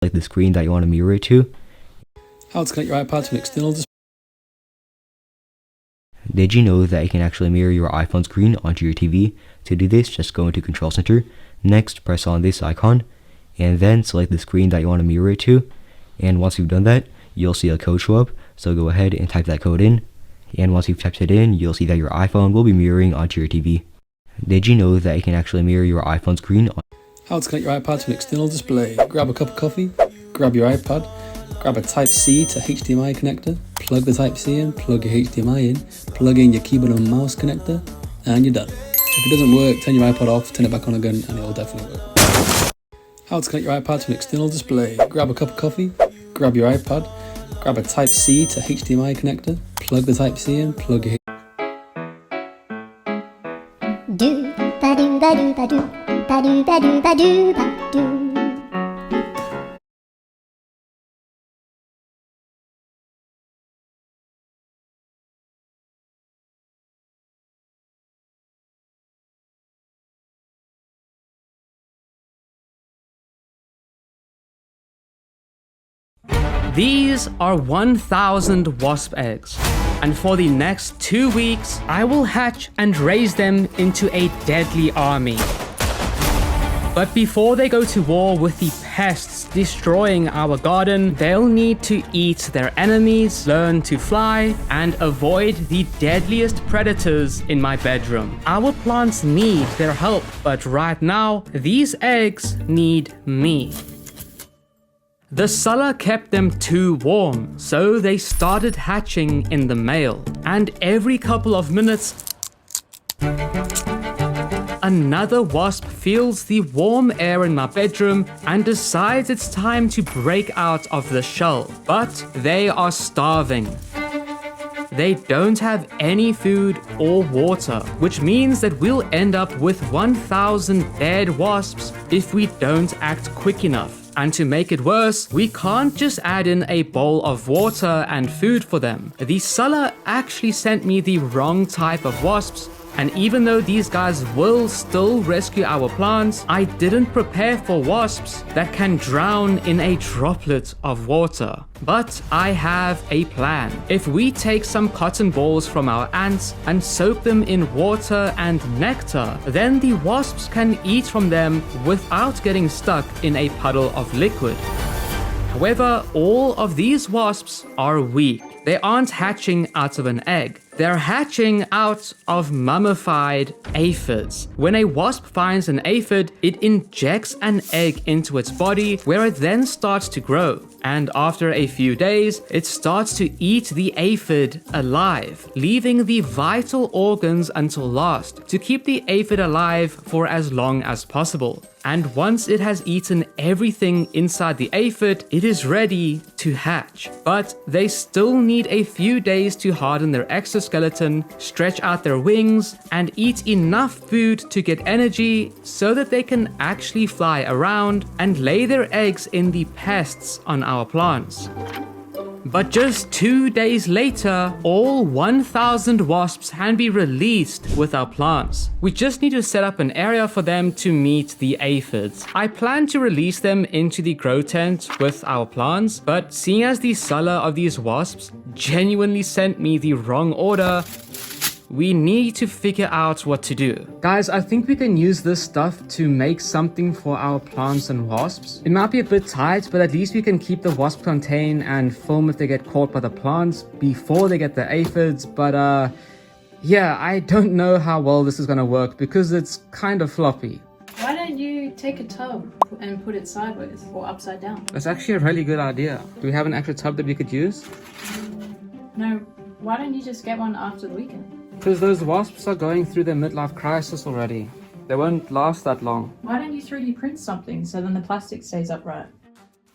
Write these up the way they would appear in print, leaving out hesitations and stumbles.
select the screen that you want to mirror it to. How to connect your iPad to an external display. Did you know that you can actually mirror your iPhone screen onto your TV? To do this, just go into Control Center. Next, press on this icon, and then select the screen that you want to mirror it to. And once you've done that, you'll see a code show up. So go ahead and type that code in. And once you've typed it in, you'll see that your iPhone will be mirroring onto your TV. Did you know that you can actually mirror your iPhone screen? How to connect your iPad to an external display. Grab a cup of coffee, grab your iPad, grab a Type-C to HDMI connector, plug the Type-C in, plug your HDMI in, plug in your keyboard and mouse connector, and you're done. If it doesn't work, turn your iPod off, turn it back on again, and it'll definitely work. How to connect your iPad to an external display. Grab a cup of coffee, grab your iPad, grab a Type-C to HDMI connector, plug the Type-C in, plug your Do ba do ba do ba do ba do ba do ba do ba do. These are 1,000 wasp eggs, and for the next 2 weeks, I will hatch and raise them into a deadly army. But before they go to war with the pests destroying our garden, they'll need to eat their enemies, learn to fly, and avoid the deadliest predators in my bedroom. Our plants need their help, but right now, these eggs need me. The cellar kept them too warm, so they started hatching in the mail. And every couple of minutes, another wasp feels the warm air in my bedroom and decides it's time to break out of the shell. But they are starving. They don't have any food or water, which means that we'll end up with 1,000 dead wasps if we don't act quick enough. And to make it worse, we can't just add in a bowl of water and food for them. The seller actually sent me the wrong type of wasps, and even though these guys will still rescue our plants, I didn't prepare for wasps that can drown in a droplet of water. But I have a plan. If we take some cotton balls from our ants and soak them in water and nectar, then the wasps can eat from them without getting stuck in a puddle of liquid. However, all of these wasps are weak. They aren't hatching out of an egg. They're hatching out of mummified aphids. When a wasp finds an aphid, it injects an egg into its body where it then starts to grow. And after a few days, it starts to eat the aphid alive, leaving the vital organs until last to keep the aphid alive for as long as possible. And once it has eaten everything inside the aphid, it is ready to hatch. But they still need a few days to harden their exoskeleton, stretch out their wings, and eat enough food to get energy so that they can actually fly around and lay their eggs in the pests on our plants. But just 2 days later, all 1,000 wasps can be released with our plants. We just need to set up an area for them to meet the aphids. I plan to release them into the grow tent with our plants, but seeing as the seller of these wasps genuinely sent me the wrong order, we need to figure out what to do. Guys, I think we can use this stuff to make something for our plants and wasps. It might be a bit tight, but at least we can keep the wasp contained and film if they get caught by the plants before they get the aphids. But yeah, I don't know how well this is gonna work because it's kind of floppy. Why don't you take a tub and put it sideways or upside down? That's actually a really good idea. Do we have an extra tub that we could use? No, why don't you just get one after the weekend? Because those wasps are going through their midlife crisis already. They won't last that long. Why don't you 3D print something so then the plastic stays upright?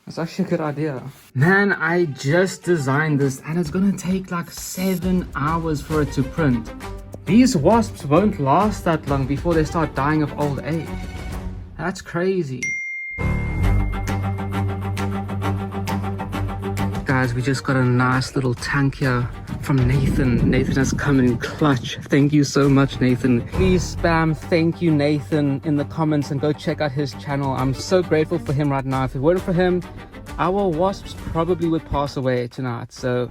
That's actually a good idea. Man, I just designed this and it's gonna take like 7 hours for it to print. These wasps won't last that long before they start dying of old age. That's crazy. Guys, we just got a nice little tank here from Nathan. Nathan has come in clutch. Thank you so much, Nathan. Please spam thank you, Nathan, in the comments and go check out his channel. I'm so grateful for him right now. If it weren't for him, our wasps probably would pass away tonight, so...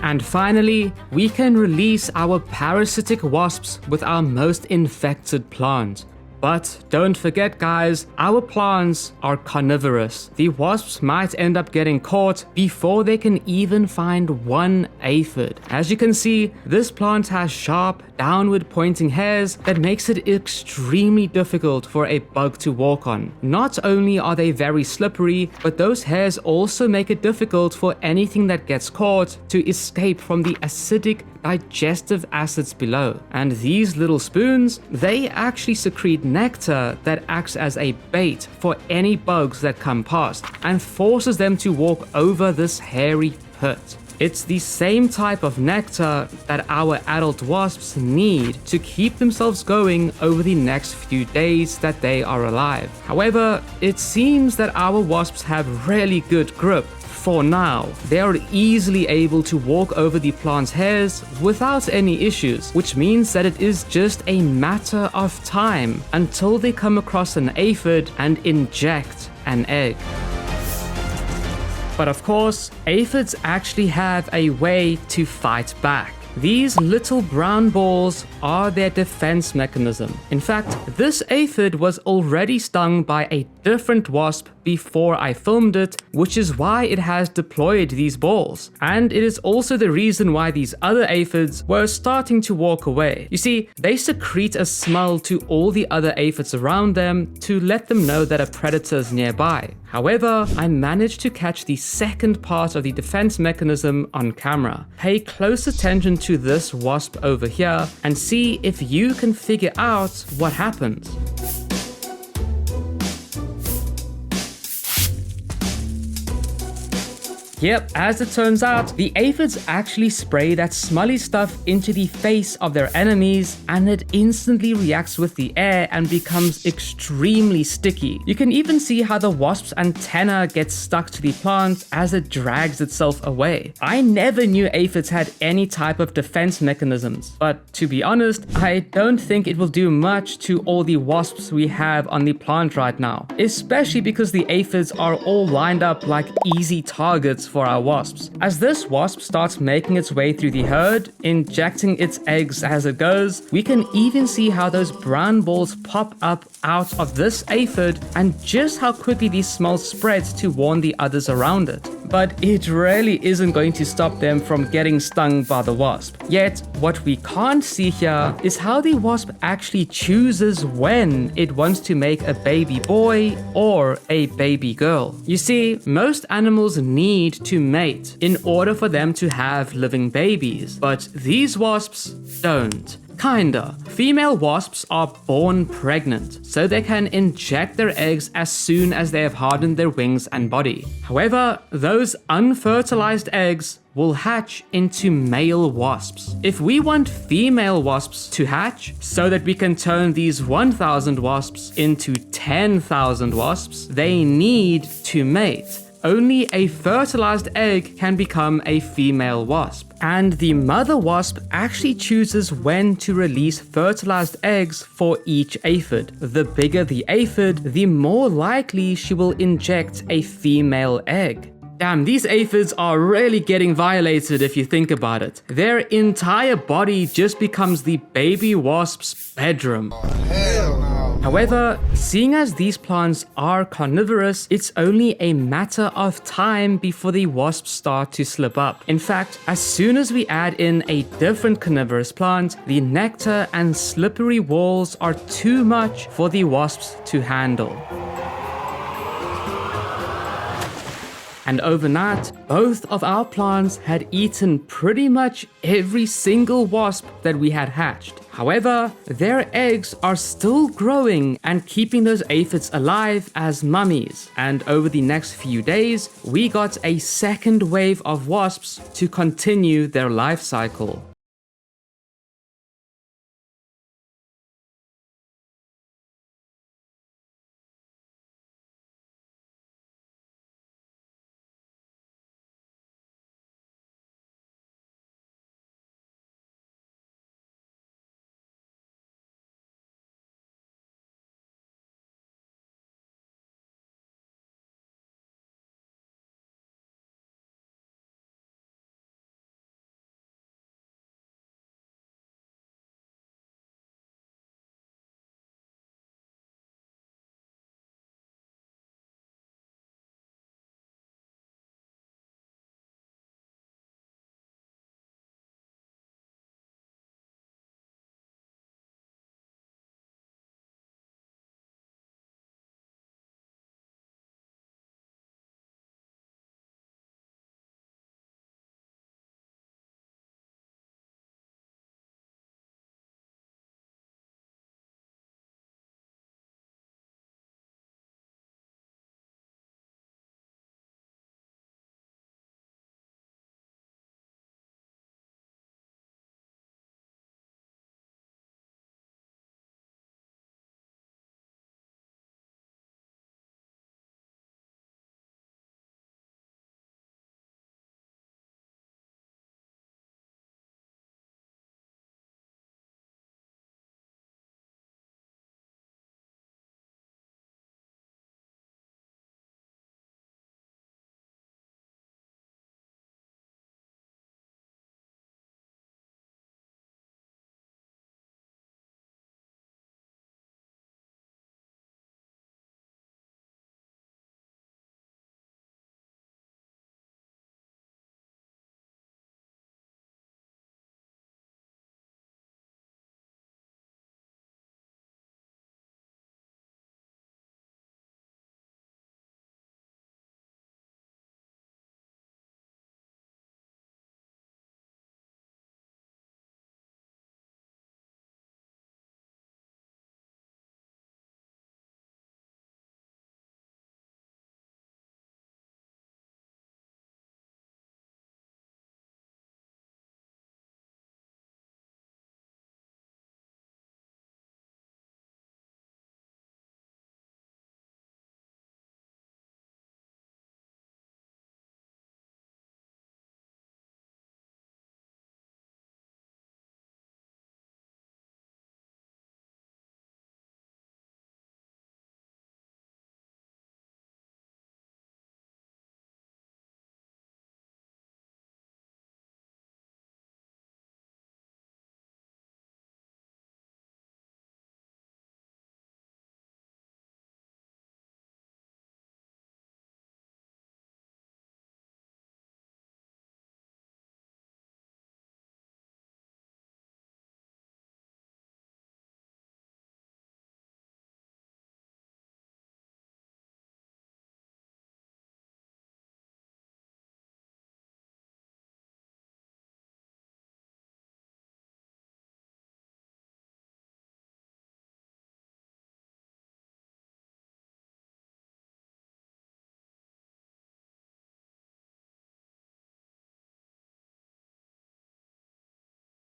And finally, we can release our parasitic wasps with our most infected plant. But don't forget guys, our plants are carnivorous. The wasps might end up getting caught before they can even find one aphid. As you can see, this plant has sharp, downward pointing hairs that makes it extremely difficult for a bug to walk on. Not only are they very slippery, but those hairs also make it difficult for anything that gets caught to escape from the acidic digestive acids below. And these little spoons, they actually secrete nectar that acts as a bait for any bugs that come past and forces them to walk over this hairy pit. It's the same type of nectar that our adult wasps need to keep themselves going over the next few days that they are alive. However, it seems that our wasps have really good grip. For now, they are easily able to walk over the plant's hairs without any issues, which means that it is just a matter of time until they come across an aphid and inject an egg. But of course, aphids actually have a way to fight back. These little brown balls are their defense mechanism. In fact, this aphid was already stung by a different wasp before I filmed it, which is why it has deployed these balls. And it is also the reason why these other aphids were starting to walk away. You see, they secrete a smell to all the other aphids around them to let them know that a predator is nearby. However, I managed to catch the second part of the defense mechanism on camera. Pay close attention to this wasp over here and see if you can figure out what happens. Yep, as it turns out, the aphids actually spray that smelly stuff into the face of their enemies, and it instantly reacts with the air and becomes extremely sticky. You can even see how the wasp's antenna gets stuck to the plant as it drags itself away. I never knew aphids had any type of defense mechanisms, but to be honest, I don't think it will do much to all the wasps we have on the plant right now, especially because the aphids are all lined up like easy targets for our wasps. As this wasp starts making its way through the herd, injecting its eggs as it goes, we can even see how those brown balls pop up out of this aphid and just how quickly the smell spreads to warn the others around it. But it really isn't going to stop them from getting stung by the wasp. Yet, what we can't see here is how the wasp actually chooses when it wants to make a baby boy or a baby girl. You see, most animals need to mate in order for them to have living babies, but these wasps don't. Kinda. Female wasps are born pregnant, so they can inject their eggs as soon as they have hardened their wings and body. However, those unfertilized eggs will hatch into male wasps. If we want female wasps to hatch so that we can turn these 1,000 wasps into 10,000 wasps, they need to mate. Only a fertilized egg can become a female wasp. And the mother wasp actually chooses when to release fertilized eggs for each aphid. The bigger the aphid, the more likely she will inject a female egg. Damn, these aphids are really getting violated if you think about it. Their entire body just becomes the baby wasp's bedroom. Hell no. However, seeing as these plants are carnivorous, it's only a matter of time before the wasps start to slip up. In fact, as soon as we add in a different carnivorous plant, the nectar and slippery walls are too much for the wasps to handle. And overnight, both of our plants had eaten pretty much every single wasp that we had hatched. However, their eggs are still growing and keeping those aphids alive as mummies. And over the next few days, we got a second wave of wasps to continue their life cycle.